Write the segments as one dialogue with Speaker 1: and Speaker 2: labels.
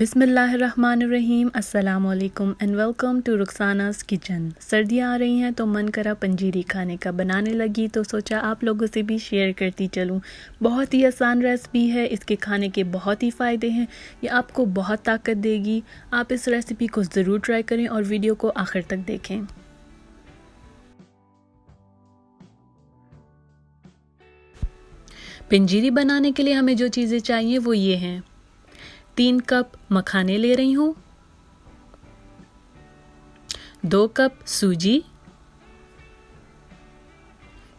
Speaker 1: बिस्मिल्लाहिर्रहमानिर्रहीम अस्सलामुअलैकुम and welcome to Rukhsana's kitchen. सर्दियाँ आ रही हैं तो मन करा पंजीरी खाने का, बनाने लगी तो सोचा आप लोगों से भी शेयर करती चलूँ। बहुत ही आसान रेसिपी है, इसके खाने के बहुत ही फ़ायदे हैं, ये आपको बहुत ताकत देगी। आप इस रेसिपी को ज़रूर ट्राई करें और वीडियो को आखिर तक देखें। पंजीरी बनाने के लिए हमें जो चीज़ें चाहिए वो ये हैं। 3 कप मखाने ले रही हूँ, 2 कप सूजी,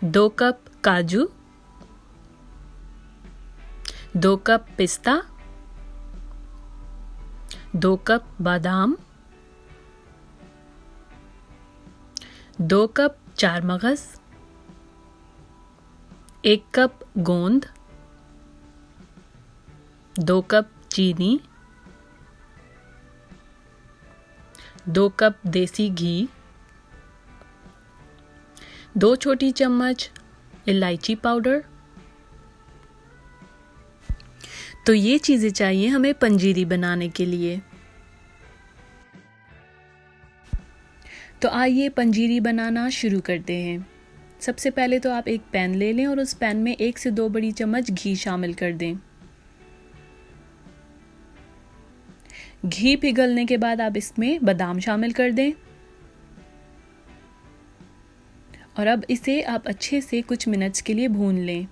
Speaker 1: 2 कप काजू, 2 कप पिस्ता, 2 कप बादाम, 2 कप चार मगज, 1 कप गोंद, 2 कप चीनी, 2 कप देसी घी, 2 छोटी चम्मच इलायची पाउडर। तो ये चीज़ें चाहिए हमें पंजीरी बनाने के लिए। तो आइए पंजीरी बनाना शुरू करते हैं। सबसे पहले तो आप एक पैन ले लें और उस पैन में 1 से 2 बड़ी चम्मच घी शामिल कर दें। घी पिघलने के बाद आप इसमें बादाम शामिल कर दें और अब इसे आप अच्छे से कुछ मिनट्स के लिए भून लें।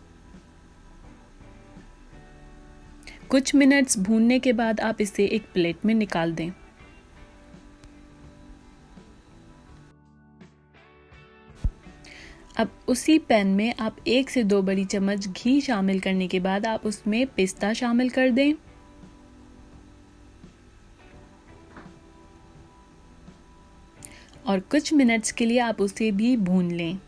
Speaker 1: कुछ मिनट्स भूनने के बाद आप इसे एक प्लेट में निकाल दें। अब उसी पैन में आप 1 से 2 बड़ी चम्मच घी शामिल करने के बाद आप उसमें पिस्ता शामिल कर दें और कुछ मिनट्स के लिए आप उसे भी भून लें।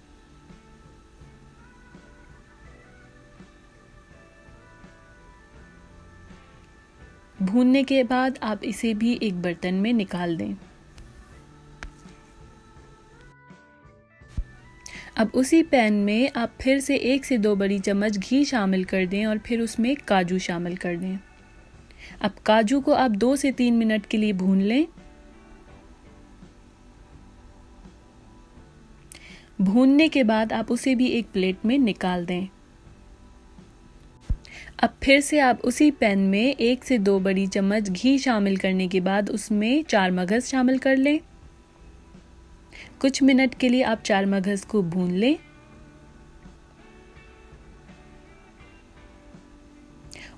Speaker 1: भूनने के बाद आप इसे भी एक बर्तन में निकाल दें। अब उसी पैन में आप फिर से 1 से 2 बड़ी चम्मच घी शामिल कर दें और फिर उसमें काजू शामिल कर दें। अब काजू को आप 2 से 3 मिनट के लिए भून लें। भूनने के बाद आप उसे भी एक प्लेट में निकाल दें। अब फिर से आप उसी पैन में 1 से 2 बड़ी चम्मच घी शामिल करने के बाद उसमें चार मगज शामिल कर लें। कुछ मिनट के लिए आप चार मगज को भून लें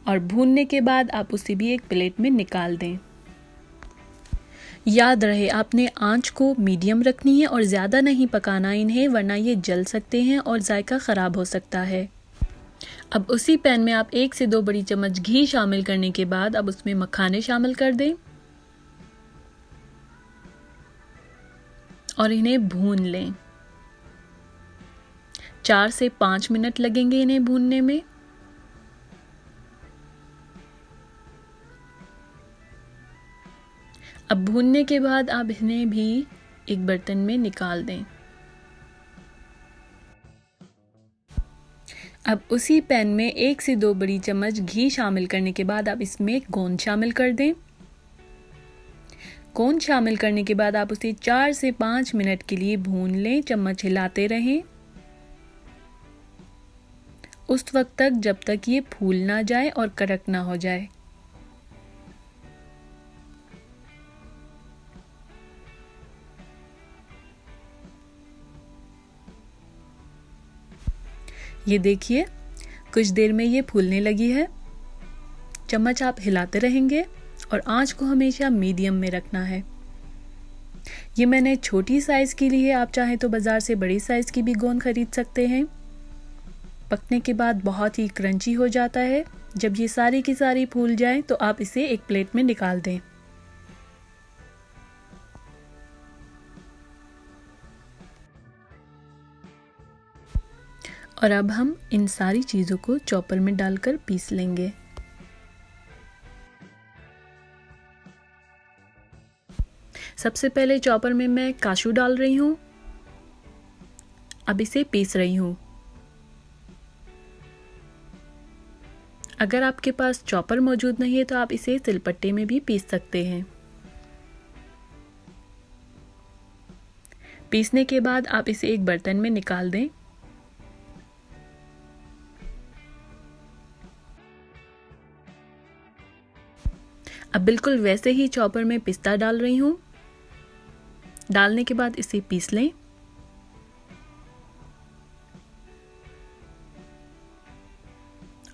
Speaker 1: और भूनने के बाद आप उसे भी एक प्लेट में निकाल दें। याद रहे आपने आंच को मीडियम रखनी है और ज़्यादा नहीं पकाना इन्हें, वरना ये जल सकते हैं और जायका ख़राब हो सकता है। अब उसी पैन में आप 1 से 2 बड़ी चम्मच घी शामिल करने के बाद अब उसमें मखाने शामिल कर दें और इन्हें भून लें। 4 से 5 मिनट लगेंगे इन्हें भूनने में। अब भूनने के बाद आप इन्हें भी एक बर्तन में निकाल दें। अब उसी पैन में 1 से 2 बड़ी चम्मच घी शामिल करने के बाद आप इसमें गोंद शामिल कर दें। गोंद शामिल करने के बाद आप उसे 4 से 5 मिनट के लिए भून लें, चम्मच हिलाते रहें उस वक्त तक जब तक ये फूल ना जाए और कड़क ना हो जाए। ये देखिए कुछ देर में ये फूलने लगी है। चम्मच आप हिलाते रहेंगे और आंच को हमेशा मीडियम में रखना है। ये मैंने छोटी साइज़ की ली है, आप चाहें तो बाज़ार से बड़ी साइज़ की भी गोंद खरीद सकते हैं। पकने के बाद बहुत ही क्रंची हो जाता है। जब ये सारी की सारी फूल जाए तो आप इसे एक प्लेट में निकाल दें। और अब हम इन सारी चीज़ों को चॉपर में डालकर पीस लेंगे। सबसे पहले चॉपर में मैं काजू डाल रही हूँ। अब इसे पीस रही हूँ। अगर आपके पास चॉपर मौजूद नहीं है तो आप इसे सिलपट्टे में भी पीस सकते हैं। पीसने के बाद आप इसे एक बर्तन में निकाल दें। अब बिल्कुल वैसे ही चॉपर में पिस्ता डाल रही हूँ। डालने के बाद इसे पीस लें।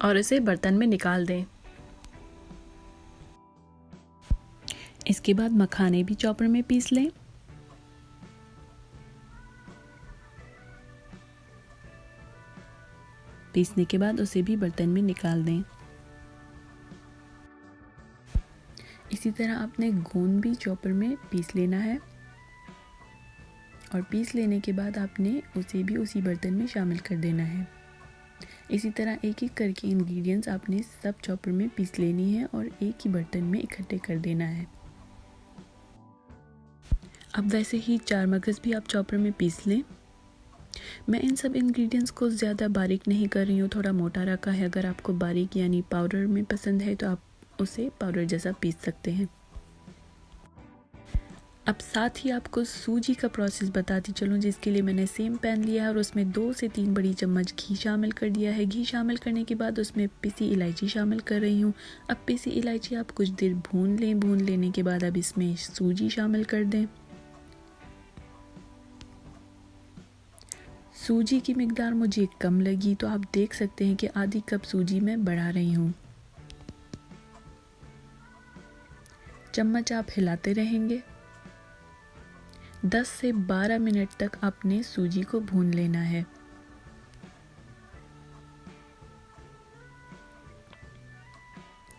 Speaker 1: और इसे बर्तन में निकाल दें। इसके बाद मखाने भी चॉपर में पीस लें। पीसने के बाद उसे भी बर्तन में निकाल दें। इसी तरह आपने गोंद भी चॉपर में पीस लेना है और पीस लेने के बाद आपने उसे भी उसी बर्तन में शामिल कर देना है। इसी तरह एक एक करके इंग्रेडिएंट्स आपने सब चॉपर में पीस लेनी है और एक ही बर्तन में इकट्ठे कर देना है। अब वैसे ही चार मगज भी आप चॉपर में पीस लें। मैं इन सब इंग्रेडिएंट्स को ज़्यादा बारीक नहीं कर रही हूँ, थोड़ा मोटा रखा है। अगर आपको बारीक यानी पाउडर में पसंद है तो आप उसे पाउडर जैसा पीस सकते हैं। अब साथ ही आपको सूजी का प्रोसेस बताती चलूँ, जिसके लिए मैंने सेम पैन लिया है और उसमें 2 से 3 बड़ी चम्मच घी शामिल कर दिया है। घी शामिल करने के बाद उसमें पिसी इलायची शामिल कर रही हूँ। अब पिसी इलायची आप कुछ देर भून लें। भून लेने के बाद अब इसमें सूजी शामिल कर दें। सूजी की मिकदार मुझे कम लगी तो आप देख सकते हैं कि आधी कप सूजी मैं बढ़ा रही हूँ। चम्मच आप हिलाते रहेंगे। 10 से 12 मिनट तक आपने सूजी को भून लेना है।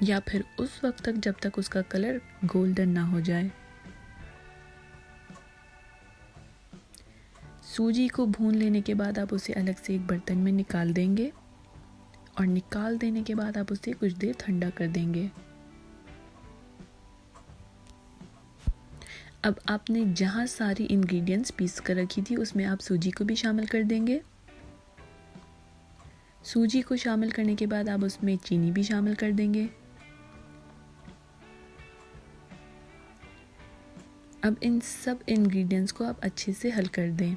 Speaker 1: या फिर उस वक्त तक जब तक उसका कलर गोल्डन ना हो जाए। सूजी को भून लेने के बाद आप उसे अलग से एक बर्तन में निकाल देंगे और निकाल देने के बाद आप उसे कुछ देर ठंडा कर देंगे। अब आपने जहाँ सारी इंग्रेडिएंट्स पीस कर रखी थी उसमें आप सूजी को भी शामिल कर देंगे। सूजी को शामिल करने के बाद आप उसमें चीनी भी शामिल कर देंगे। अब इन सब इंग्रेडिएंट्स को आप अच्छे से हल कर दें।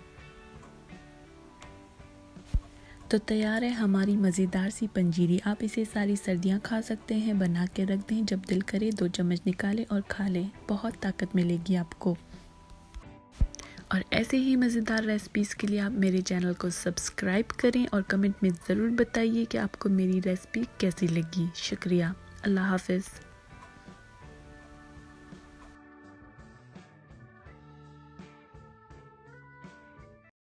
Speaker 1: तो तैयार है हमारी मज़ेदार सी पंजीरी। आप इसे सारी सर्दियाँ खा सकते हैं। बना के रख दें, जब दिल करे 2 चम्मच निकालें और खा लें। बहुत ताकत मिलेगी आपको। और ऐसे ही मज़ेदार रेसिपीज़ के लिए आप मेरे चैनल को सब्सक्राइब करें और कमेंट में ज़रूर बताइए कि आपको मेरी रेसिपी कैसी लगी। शुक्रिया। अल्लाह हाफ़िज़।